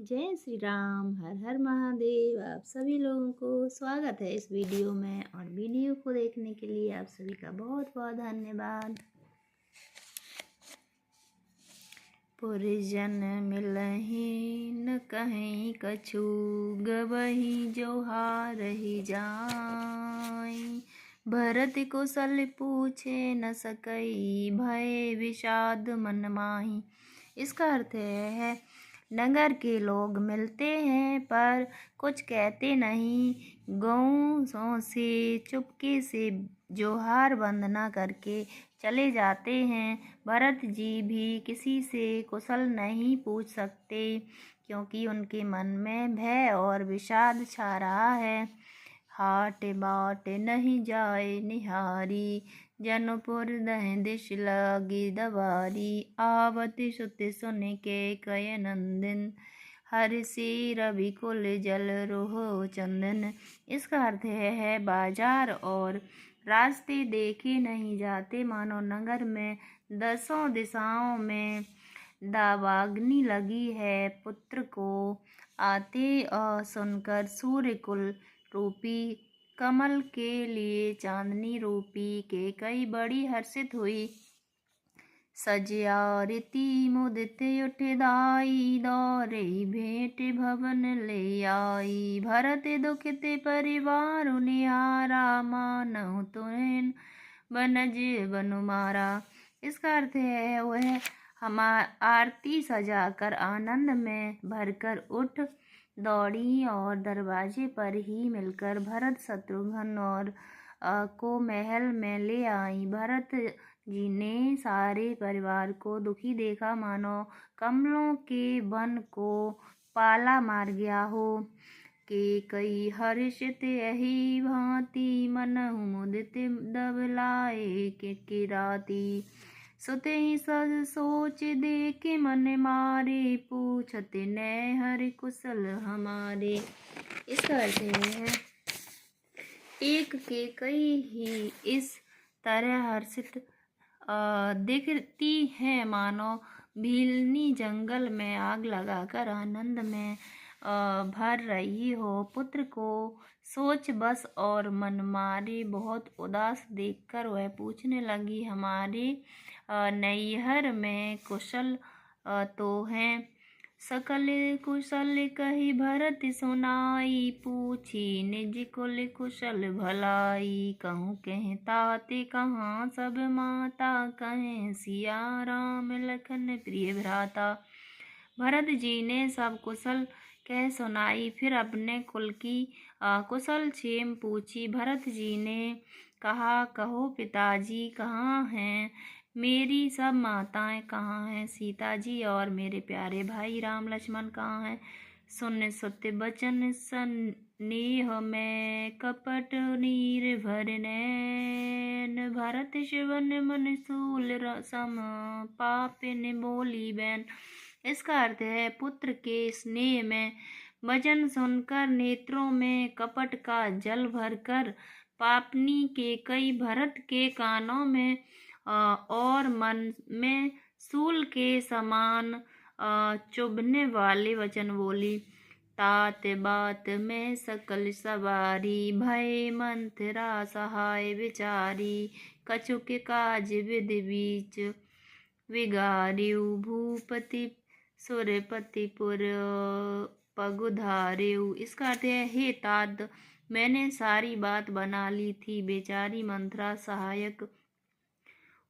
जय श्री राम। हर हर महादेव। आप सभी लोगों को स्वागत है इस वीडियो में और वीडियो को देखने के लिए आप सभी का बहुत बहुत धन्यवाद। पुरजन मिलहि न कहीं कछु, गवही जो हारहि जाई। भरत कुशल पूछे न सकई, भय विषाद मन माही। इसका अर्थ है नगर के लोग मिलते हैं पर कुछ कहते नहीं। गाँवों से चुपके से जोहार वंदना करके चले जाते हैं। भरत जी भी किसी से कुशल नहीं पूछ सकते क्योंकि उनके मन में भय और विषाद छा रहा है। हाट बाट नहीं जाए निहारी, जनपुर दह दिश लागी दवारी। आवत सुत सुन के कय नंदन, हर्षि रवि कुल जल रोह चंदन। इसका अर्थ है बाजार और रास्ते देखे नहीं जाते, मानो नगर में दसों दिशाओं में दावाग्नि लगी है। पुत्र को आते सुनकर सूर्य कुल रूपी कमल के लिए चांदनी रूपी के कई बड़ी हर्षित हुई। सज्या रीति मुदित उठ दाई, दौरे भेंट भवन ले आई। भरत दुखित परिवार निहारा, मानहु तुहिन बनज बनु मारा। इसका अर्थ है वह आरती सजाकर आनंद में भरकर उठ दौड़ी और दरवाजे पर ही मिलकर भरत शत्रुघ्न और को महल में ले आई। भरत जी ने सारे परिवार को दुखी देखा, मानो कमलों के वन को पाला मार गया हो। के कई हर्षित यही भांति, मनहु मुदित दबलाए के राती। सुते ही सज सोच देख मन मारे, पूछते नय हरि कुशल हमारे। इसका अर्थ है एक के कई ही इस तरह हर्षित दिखती हैं, मानो भीलनी जंगल में आग लगाकर आनंद में भर रही हो। पुत्र को सोच बस और मन मारे बहुत उदास देखकर वह पूछने लगी, हमारे नैहर में कुशल तो हैं। सकल कुशल कही भरत सुनाई, पूछी निज कुल कुशल भलाई। कहूँ कह ताते कहाँ सब माता, कहें सिया राम लखन प्रिय भ्राता। भरत जी ने सब कुशल कह सुनाई, फिर अपने कुल की कुशल क्षेम पूछी। भरत जी ने कहा, कहो पिताजी कहाँ हैं, मेरी सब माताएं कहाँ हैं, सीता जी और मेरे प्यारे भाई राम लक्ष्मण कहाँ हैं। सुन सुत बचन स्नेह में, कपट नीर भर नैन। भरत शिवन मन सूल सम, पापिन बोली बैन। इसका अर्थ है पुत्र के स्नेह में वचन सुनकर नेत्रों में कपट का जल भरकर, पापनी के कई भरत के कानों में और मन में सूल के समान चुभने वाले वचन बोली। तात बात में सकल सवारी, भय मंथरा सहाय विचारी। कछुक काज विधि बीच विगार्यु, भूपति सुरपतिपुर पगुधार्यु। इसका अर्थ है हे तात, मैंने सारी बात बना ली थी, बेचारी मंथरा सहायक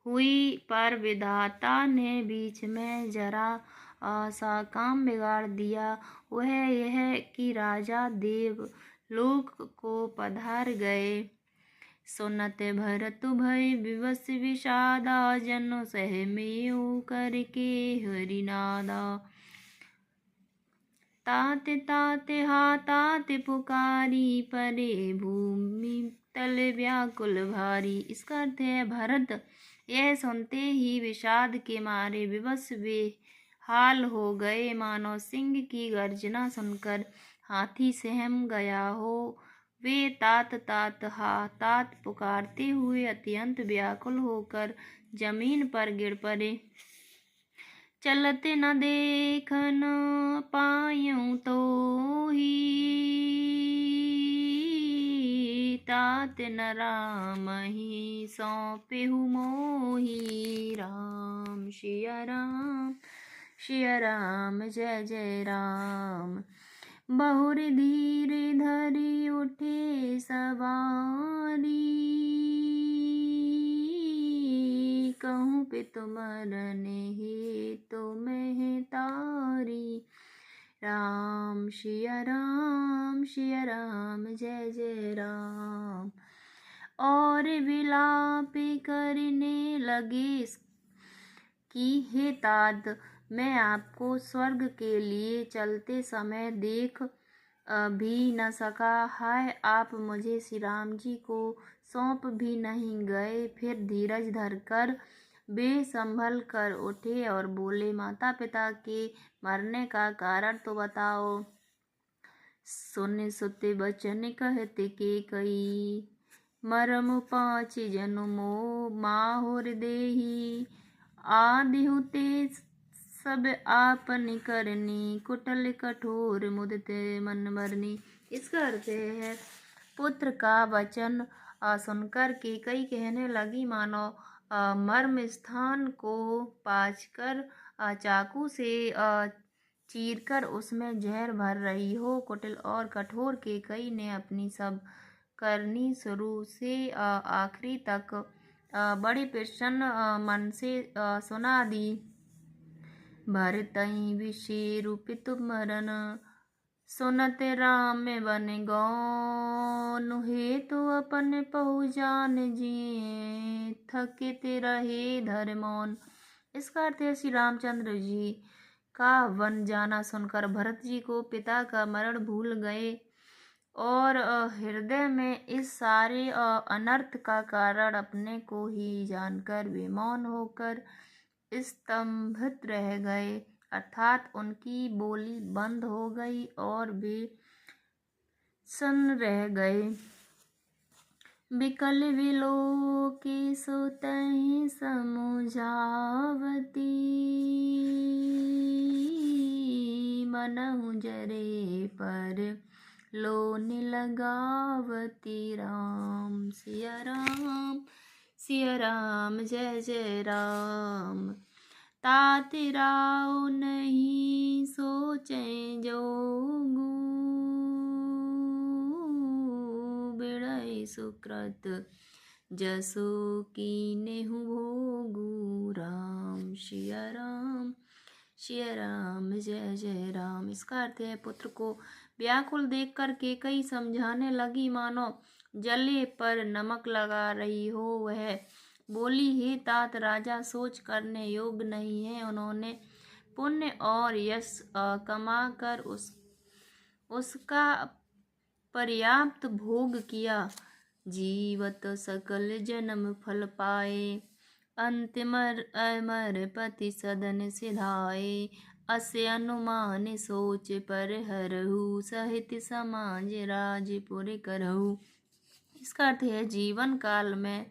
हुई, पर विधाता ने बीच में जरा सा काम बिगाड़ दिया। वह यह कि राजा देव लोक को पधार गए। सुनत भरत भय विवश विषादा, जनु सहमेऊ करके हरिनादा। तात तात हा तात पुकारी, परे भूमि तल व्याकुल भारी। इसका अर्थ है भरत यह सुनते ही विषाद के मारे विवश बेहाल हो गए, मानो सिंह की गर्जना सुनकर हाथी सहम गया हो। वे तात तात हा तात पुकारते हुए अत्यंत व्याकुल होकर जमीन पर गिर पड़े। चलत न देख न पायूं तो ही, तात न राम ही सौंपेहु मोही। राम सिया राम सिया राम जय जय राम। बहुर धीर धरि उठे सवारी, कहूँ पितु मरने हेतु मैं तारी। राम सिया राम जय जय राम। और विलाप करने लगे कि हे तात, मैं आपको स्वर्ग के लिए चलते समय देख भी न सका। हाय, आप मुझे श्री राम जी को सौंप भी नहीं गए। फिर धीरज धरकर वे संभल कर उठे और बोले, माता पिता के मरने का कारण तो बताओ। सुने सुते बचन कहते के कई, मरम 5 जन्मो माहुर देही। आदि हुते सब आपन करनी, कुटल कठोर मुदते मन मरनी। इसका अर्थ है, पुत्र का वचन सुनकर केकई कहने लगी, मानो मर्म स्थान को पाचकर चाकू से चीरकर उसमें जहर भर रही हो। कुटिल और कठोर केकई ने अपनी सब करनी शुरू से आखिरी तक बड़ी प्रसन्न मन से सुना दी। भरतई विषेरु पितु मरन, सुनत राम बन गौन। हेतु अपन पहु जान जिए, थकित रहे धर मौन। इसका अर्थ है, श्री रामचंद्र जी का वन जाना सुनकर भरत जी को पिता का मरण भूल गए और हृदय में इस सारे अनर्थ का कारण अपने को ही जानकर वे मौन होकर स्तंभित रह गए, अर्थात उनकी बोली बंद हो गई और वे सन्न रह गए। बिकल विलोके सुतहि समुझावती, मनहु जरे पर लोन लगावती। राम सिया राम जय जय राम। तात राव नहीं सोचे जोगू, बिड़ै सुकृत जसो कीनेहु भोगू। राम सिया राम जय जय राम। इसका अर्थ है, पुत्र को व्याकुल देखकर केकई समझाने लगी, मानो जले पर नमक लगा रही हो। वह बोली, हे तात, राजा सोच करने योग्य नहीं है। उन्होंने पुण्य और यश कमा कर उसका पर्याप्त भोग किया। जीवत सकल जन्म फल पाए, अंतिम अमर पति सदन सिधाए। अस्य अनुमान सोच पर हरहु, सहित समाज राजपुर करहु। इसका अर्थ है, जीवन काल में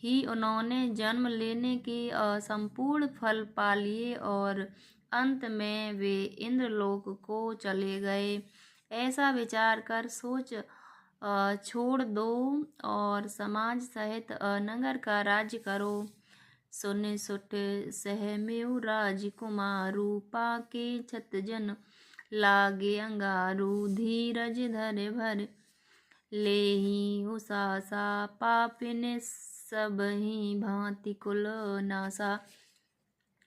ही उन्होंने जन्म लेने के संपूर्ण फल पा लिए और अंत में वे इंद्रलोक को चले गए। ऐसा विचार कर सोच छोड़ दो और समाज सहित नगर का राज्य करो। सुन सुठ सहमेउ राजकुमारू, पाके छत जन लागे अंगारू। धीरज धर भर लेहि उसासा, पापिन सब ही भांति कुल नासा।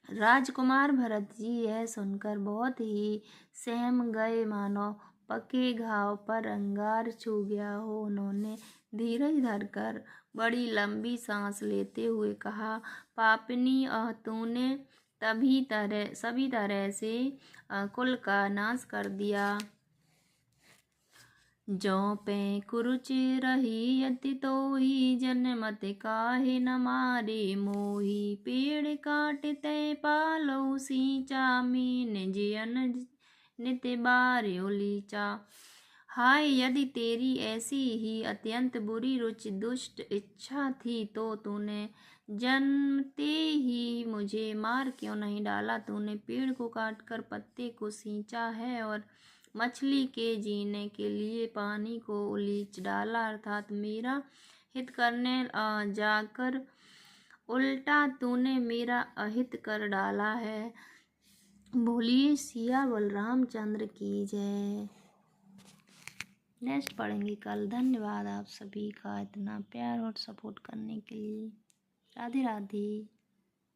राजकुमार भरत जी यह सुनकर बहुत ही सहम गए, मानो पके घाव पर अंगार छू गया हो। उन्होंने धीरज धरकर बड़ी लंबी सांस लेते हुए कहा, पापिनी, तूने सभी तरह से कुल का नाश कर दिया। जो पे कुरुचि रही यति तोहि, जन्मत काहे न मारे मोहि। पेड़ काटते पालौ सींचा, मीन जियन नित बार्यो लीचा। हाय यदि तेरी ऐसी ही अत्यंत बुरी रुचि दुष्ट इच्छा थी तो तूने जन्मते ही मुझे मार क्यों नहीं डाला। तूने पेड़ को काटकर पत्ते को सींचा है और मछली के जीने के लिए पानी को उलीच डाला, अर्थात मेरा हित करने जाकर उल्टा तूने मेरा अहित कर डाला है। बोलिए सिया बलरामचंद्र की जय। नेक्स्ट पढ़ेंगे कल। धन्यवाद आप सभी का इतना प्यार और सपोर्ट करने के लिए। राधे राधे।